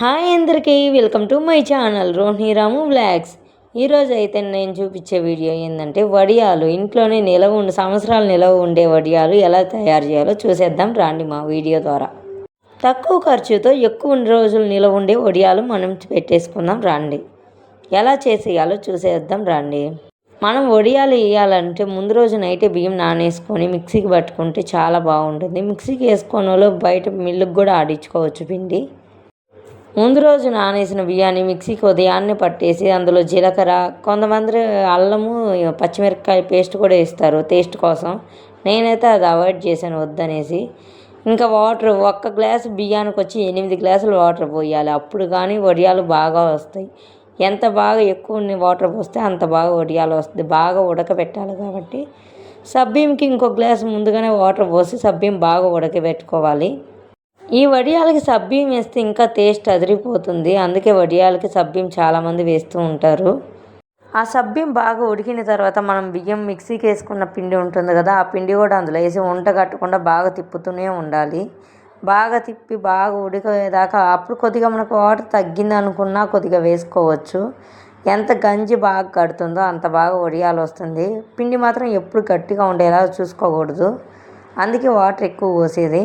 Hi అందరికీ welcome to my channel Rohini Ramu vlogs. ఈరోజు అయితే నేను చూపించే వీడియో ఏంటంటే వడియాలు ఇంట్లోనే సంవత్సరాలు నిలవ ఉండే వడియాలు ఎలా తయారు చేయాలో చూసేద్దాం రండి మా వీడియో ద్వారా. తక్కువ ఖర్చుతో ఎక్కువ రోజులు నిలవ ఉండే వడియాలు మనం పెట్టేసుకుందాం రండి. ఎలా చేసేయాలో చూసేద్దాం రండి. మనం వడియాలు వేయాలంటే ముందు రోజు నైటే బియ్యం నానేసుకొని మిక్సీకి పట్టుకుంటే చాలా బాగుంటుంది. మిక్సీకి వేసుకొని వాళ్ళు బయట మిల్లుకి కూడా ఆడించుకోవచ్చు పిండి. ముందు రోజు నానేసిన బియ్యాన్ని మిక్సీకి ఉదయాన్నే పట్టేసి అందులో జీలకర్ర, కొంతమంది అల్లము పచ్చిమిరపకాయ పేస్ట్ కూడా వేస్తారు టేస్ట్ కోసం. నేనైతే అది అవాయిడ్ చేశాను వద్దనేసి. ఇంకా వాటర్ ఒక్క గ్లాసు బియ్యానికి వచ్చి 8 గ్లాసులు వాటర్ పోయాలి. అప్పుడు కానీ వడియాలు బాగా వస్తాయి. ఎంత బాగా ఎక్కువ వాటర్ పోస్తే అంత బాగా వడియాలు వస్తుంది. బాగా ఉడకబెట్టాలి కాబట్టి సబ్బియ్యంకి ఇంకో గ్లాసు ముందుగానే వాటర్ పోసి సబ్బియ్యం బాగా ఉడకబెట్టుకోవాలి. ఈ వడియాలకి సబ్బియ్యం వేస్తే ఇంకా టేస్ట్ అదిరిపోతుంది. అందుకే వడియాలకి సబ్బియ్యం చాలామంది వేస్తూ ఉంటారు. ఆ సబ్బియ్యం బాగా ఉడికిన తర్వాత మనం బియ్యం మిక్సీకి వేసుకున్న పిండి ఉంటుంది కదా, ఆ పిండి కూడా అందులో వేసి వంట కట్టకుండా బాగా తిప్పుతూనే ఉండాలి. బాగా తిప్పి బాగా ఉడికేదాకా. అప్పుడు కొద్దిగా మనకు వాటర్ తగ్గింది అనుకున్నా కొద్దిగా వేసుకోవచ్చు. ఎంత గంజి బాగా కడుతుందో అంత బాగా వడియాలు వస్తుంది. పిండి మాత్రం ఎప్పుడు గట్టిగా ఉండేలా చూసుకోకూడదు. అందుకే వాటర్ ఎక్కువ పోసేది.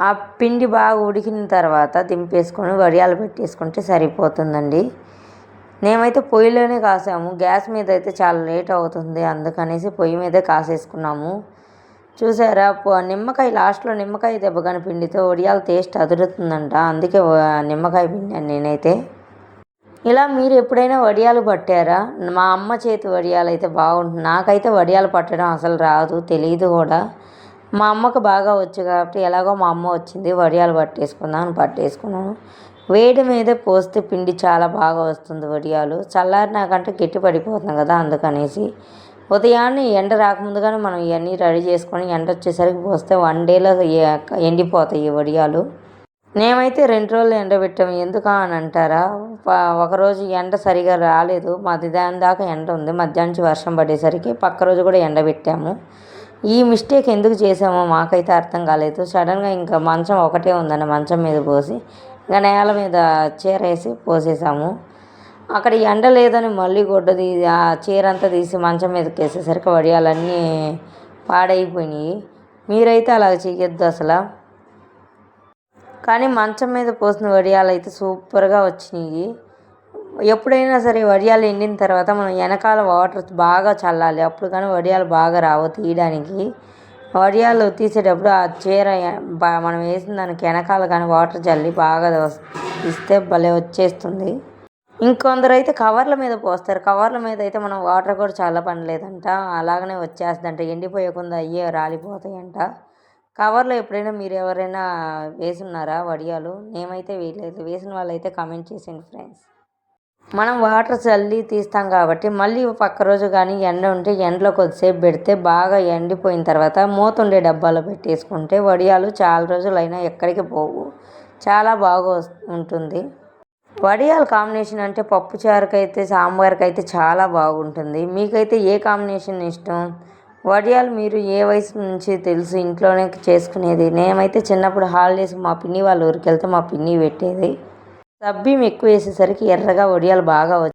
ఆ పిండి బాగా ఉడికిన తర్వాత దింపేసుకొని వడియాలు పెట్టేసుకుంటే సరిపోతుందండి. మేమైతే పొయ్యిలోనే కాసాము. గ్యాస్ మీద అయితే చాలా లేట్ అవుతుంది. అందుకనేసి పొయ్యి మీదే కాసేసుకున్నాము. చూసారా, నిమ్మకాయ లాస్ట్లో నిమ్మకాయ దెబ్బగాని పిండితో వడియాలు టేస్ట్ అదురుతుందంట. అందుకే నిమ్మకాయ పిండాను నేనైతే. ఇలా మీరు ఎప్పుడైనా వడియాలు పట్టారా? మా అమ్మ చేతి వడియాలు అయితే బాగుంటుంది. నాకైతే వడియాలు పట్టడం అసలు రాదు, తెలియదు కూడా. మా అమ్మకు బాగా వచ్చు కాబట్టి ఎలాగో మా అమ్మ వచ్చింది వడియాలు పట్టేసుకున్నాను. వేడి మీదే పోస్తే పిండి చాలా బాగా వస్తుంది. వడియాలు చల్లారినాకంటే గట్టి పడిపోతుంది కదా, అందుకనేసి ఉదయాన్నే ఎండ రాకముందుగానే మనం ఇవన్నీ రెడీ చేసుకొని ఎండ వచ్చేసరికి పోస్తే 1 డేలో ఎండిపోతాయి ఈ వడియాలు. మేమైతే 2 రోజులు ఎండబెట్టాము. ఎందుకు అని అంటారా, ఒకరోజు ఎండ సరిగా రాలేదు. మధ్యాహ్నం దాకా ఎండ ఉంది. మధ్యాహ్నం నుంచి వర్షం పడేసరికి పక్క రోజు కూడా ఎండబెట్టాము. ఈ మిస్టేక్ ఎందుకు చేసామో మాకైతే అర్థం కాలేదు. సడన్గా ఇంకా మంచం ఒకటే ఉందండి, మంచం మీద పోసి ఇంకా నేల మీద చీర వేసి పోసేసాము. అక్కడ ఎండ లేదని మళ్ళీ ఆ చీర అంతా తీసి మంచం మీదకి వేసేసరికి వడియాలన్నీ పాడైపోయినాయి. మీరైతే అలా చేయొద్దు అసలు. కానీ మంచం మీద పోసిన వడియాలు అయితే సూపర్గా వచ్చినాయి. ఎప్పుడైనా సరే వడియాలు ఎండిన తర్వాత మనం వెనకాల వాటర్ బాగా చల్లాలి. అప్పుడు కానీ వడియాలు బాగా రావు తీయడానికి. వడియాలు తీసేటప్పుడు ఆ చీర మనం వేసిన దానికి వెనకాల కానీ వాటర్ చల్లి బాగా ఇస్తే భలే వచ్చేస్తుంది. ఇంకొందరు అయితే కవర్ల మీద పోస్తారు. కవర్ల మీద అయితే మనం వాటర్ కూడా చల్లపనిలేదంట, అలాగనే వచ్చేస్తుందంట. ఎండిపోయకుండా అయ్యే రాలిపోతాయంట. కవర్లో ఎప్పుడైనా మీరు ఎవరైనా వేసున్నారా వడియాలు? నేమైతే వేయలేదు. వేసిన వాళ్ళు అయితే కామెంట్ చేసేయండి ఫ్రెండ్స్. మనం వాటర్ చల్లి తీస్తాం కాబట్టి మళ్ళీ పక్క రోజు కానీ ఎండ ఉంటే ఎండలో కొద్దిసేపు పెడితే బాగా ఎండిపోయిన తర్వాత మూత ఉండే డబ్బాలో పెట్టేసుకుంటే వడియాలు చాలా రోజులైనా ఎక్కడికి పోవు. చాలా బాగా ఉంటుంది. వడియాల కాంబినేషన్ అంటే పప్పు చారుకైతే సాంబార్కి అయితే చాలా బాగుంటుంది. మీకైతే ఏ కాంబినేషన్ ఇష్టం? వడియాలు మీరు ఏ వయసు నుంచి తెలుసు ఇంట్లోనే చేసుకునేది? నేనైతే చిన్నప్పుడు హాలిడేస్ మా పిన్ని వాళ్ళ ఊరికి వెళ్తే మా పిన్ని పెట్టేది. సబ్బియ్యం ఎక్కువ వేసేసరికి ఎర్రగా వడియాలు బాగా